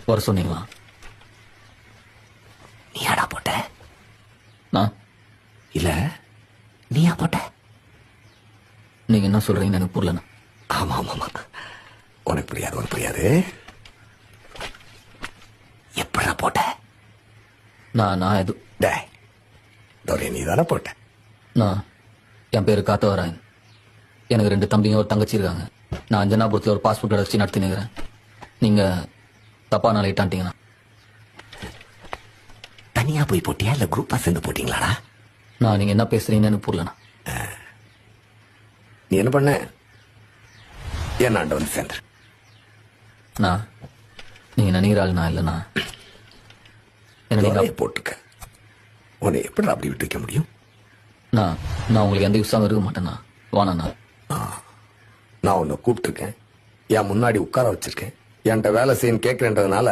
வர சொன்னீங்களா? நீயாடா போட்ட? நான் இல்ல நீயா போட்ட? நீங்க என்ன சொல்றீங்கன்னு எனக்கு புரியலண்ணா. ஆமா ஆமா ஆமா, உனக்கு புரியாது. எப்படா போட்ட? நான் எது டேய், நீ தானே போட்ட? நான் என் பேரு காத்தவராயன். எனக்கு 2 தம்பிங்க ஒரு தங்கச்சி இருக்காங்க. நான் அஞ்சனாபுரத்தில் ஒரு பாஸ்போர்ட் கடை வச்சு நடத்தி நிற்கிறேன். நீங்க தப்பா நான் லைட்டான்ட்டீங்கண்ணா. தனியா போய் போட்டியா இல்ல குரூப்பா சேர்ந்து போட்டீங்களாடா? நான் நீங்க என்ன பேசுறீங்கன்னு எனக்கு புரியலண்ணா. நீ என்ன பண்ண? என் ஆண்ட வந்து சேர்ந்து நான் நீங்க நினைக்கிற ஆள் நான் இல்லைண்ணா. என்ன நீங்க போட்டுக்க. உன்னை எப்படி அப்படி விட்டு வைக்க முடியும்? நான் உங்களுக்கு எந்த யூஸாகவும் இருக்க மாட்டேண்ணா. வாண்ணா. நான் உன்னை கூப்பிட்டுருக்கேன், என் முன்னாடி உட்கார வச்சிருக்கேன், என்கிட்ட வேலை செய்யன்னு கேட்கறேன்றதுனால